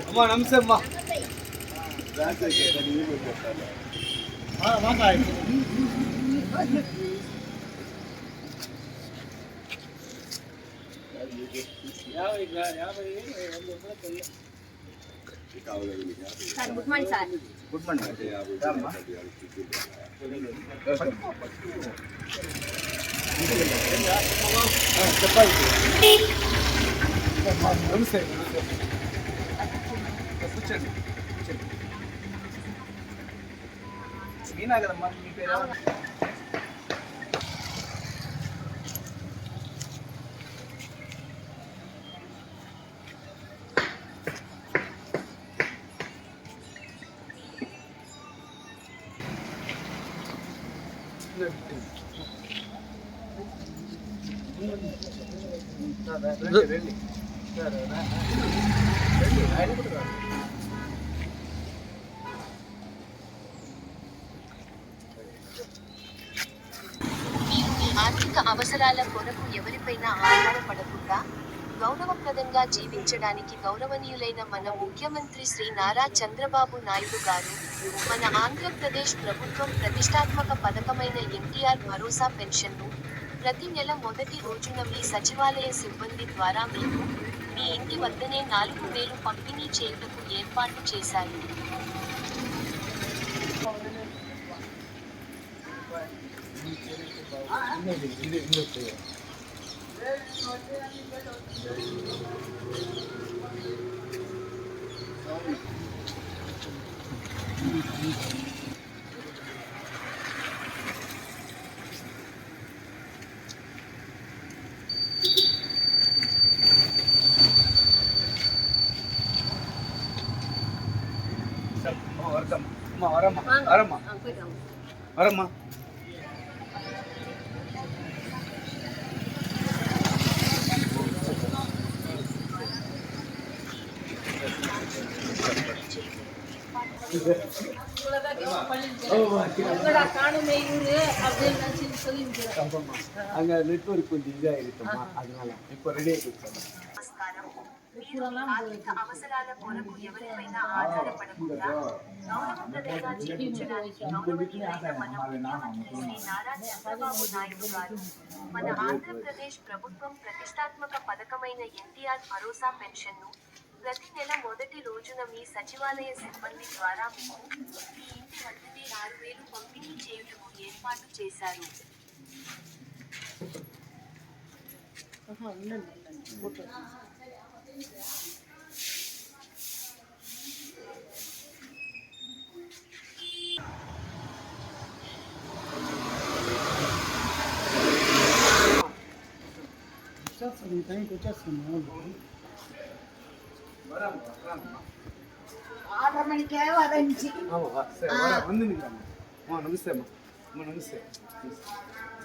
అమ్మా నమస్తే అమ్మా good morning sir. Good morning. చెప్పాలి. నమస్తే. కూర్చోండి. మీనా కదమ్మా మీ పేరు? ఆర్థిక అవసరాల కొరకు ఎవరిపైనా ఆధారపడకుండా గౌరవప్రదంగా జీవించడానికి గౌరవనీయులైన మన ముఖ్యమంత్రి శ్రీ నారా చంద్రబాబు నాయుడు గారు మన ఆంధ్రప్రదేశ్ ప్రభుత్వం ప్రతిష్టాత్మక పథకమైన ఎన్టీఆర్ భరోసా పెన్షన్ను ప్రతి నెల మొదటి రోజున మీ సచివాలయ సిబ్బంది ద్వారా మీకు మీ ఇంటి వద్దనే 4,000 పంపిణీ చేయుటకు ఏర్పాటు చేశారు. వరమ్మా அங்க நெட்வொர்க் கொஞ்சம் இதா இருக்குமா, அதனால இப்போ ரெடி ஆயிடுச்சு. ఆర్థిక అవసరాల కొరకు ఎవరిపైనా ఆధారపడకుండా గౌరవప్రదంగా జీవించడానికి గౌరవనీయులైన మన ముఖ్యమంత్రి శ్రీ నారా చంద్రబాబు నాయుడు గారు మన ఆంధ్రప్రదేశ్ ప్రభుత్వం ప్రతిష్టాత్మక పథకమైన ఎన్టీఆర్ భరోసా పెన్షన్ను ప్రతి నెల మొదటి రోజున మీ సచివాలయ సిబ్బంది ద్వారా మీకు మీ ఇంటి వద్దనే 6,000 పంపిణీ చేయుటకు ఏర్పాటు చేశారు.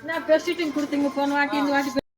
நான் பெர்சிட்டிங் கொடுத்தீங்க போன வாட்டி இந்த வாட்டி